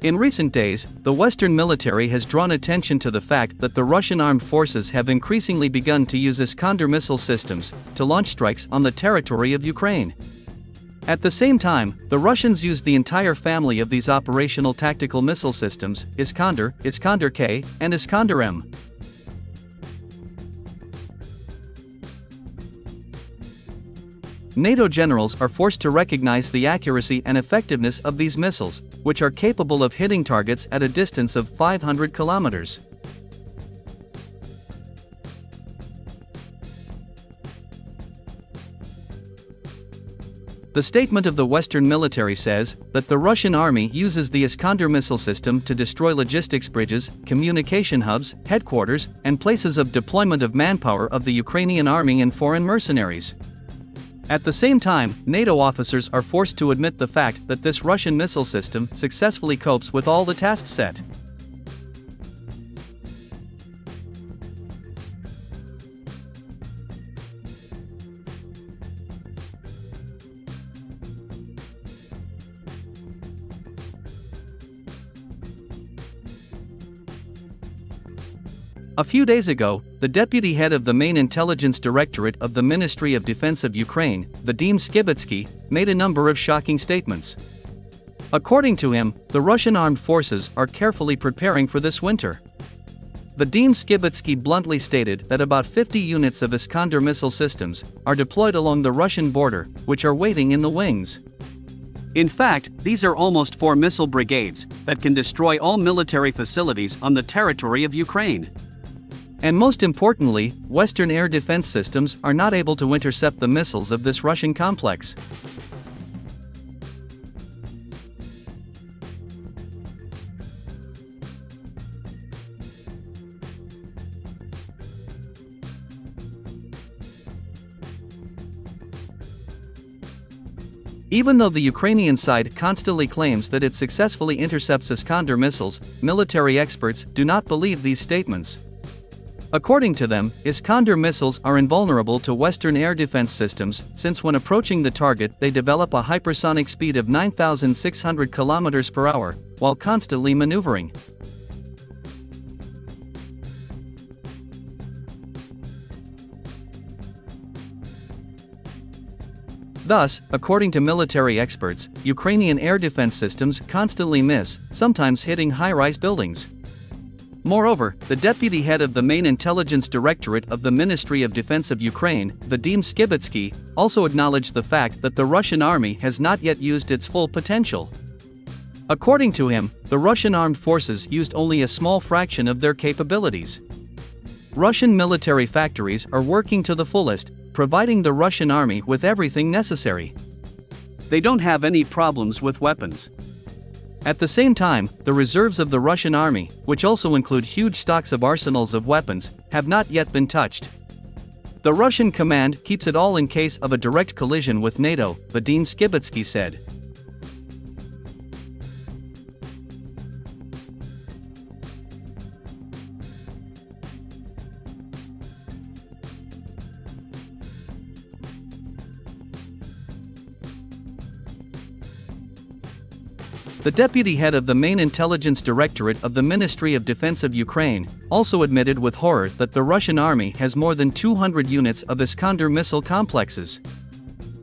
In recent days, the Western military has drawn attention to the fact that the Russian armed forces have increasingly begun to use Iskander missile systems to launch strikes on the territory of Ukraine. At the same time, the Russians used the entire family of these operational tactical missile systems, Iskander, Iskander-K, and Iskander-M. NATO generals are forced to recognize the accuracy and effectiveness of these missiles, which are capable of hitting targets at a distance of 500 kilometers. The statement of the Western military says that the Russian army uses the Iskander missile system to destroy logistics bridges, communication hubs, headquarters, and places of deployment of manpower of the Ukrainian army and foreign mercenaries. At the same time, NATO officers are forced to admit the fact that this Russian missile system successfully copes with all the tasks set. A few days ago, the deputy head of the main intelligence directorate of the Ministry of Defense of Ukraine, Vadim Skibitsky, made a number of shocking statements. According to him, the Russian armed forces are carefully preparing for this winter. Vadim Skibitsky bluntly stated that about 50 units of Iskander missile systems are deployed along the Russian border, which are waiting in the wings. In fact, these are almost 4 missile brigades that can destroy all military facilities on the territory of Ukraine. And most importantly, Western air defense systems are not able to intercept the missiles of this Russian complex. Even though the Ukrainian side constantly claims that it successfully intercepts Iskander missiles, military experts do not believe these statements. According to them, Iskander missiles are invulnerable to Western air defense systems, since when approaching the target they develop a hypersonic speed of 9,600 km per hour, while constantly maneuvering. Thus, according to military experts, Ukrainian air defense systems constantly miss, sometimes hitting high-rise buildings. Moreover, the deputy head of the main intelligence directorate of the Ministry of Defense of Ukraine, Vadim Skibitsky, also acknowledged the fact that the Russian army has not yet used its full potential. According to him, the Russian armed forces used only a small fraction of their capabilities. Russian military factories are working to the fullest, providing the Russian army with everything necessary. They don't have any problems with weapons. At the same time, the reserves of the Russian army, which also include huge stocks of arsenals of weapons, have not yet been touched. The Russian command keeps it all in case of a direct collision with NATO, Vadim Skibitsky said. The deputy head of the main intelligence directorate of the Ministry of Defense of Ukraine also admitted with horror that the Russian army has more than 200 units of Iskander missile complexes.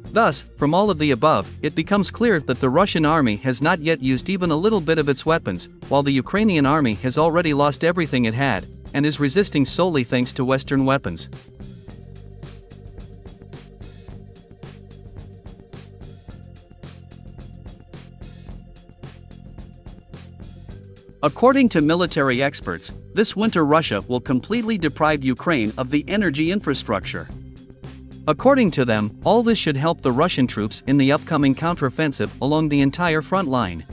Thus, from all of the above, it becomes clear that the Russian army has not yet used even a little bit of its weapons, while the Ukrainian army has already lost everything it had, and is resisting solely thanks to Western weapons. According to military experts, this winter Russia will completely deprive Ukraine of the energy infrastructure. According to them, all this should help the Russian troops in the upcoming counteroffensive along the entire front line.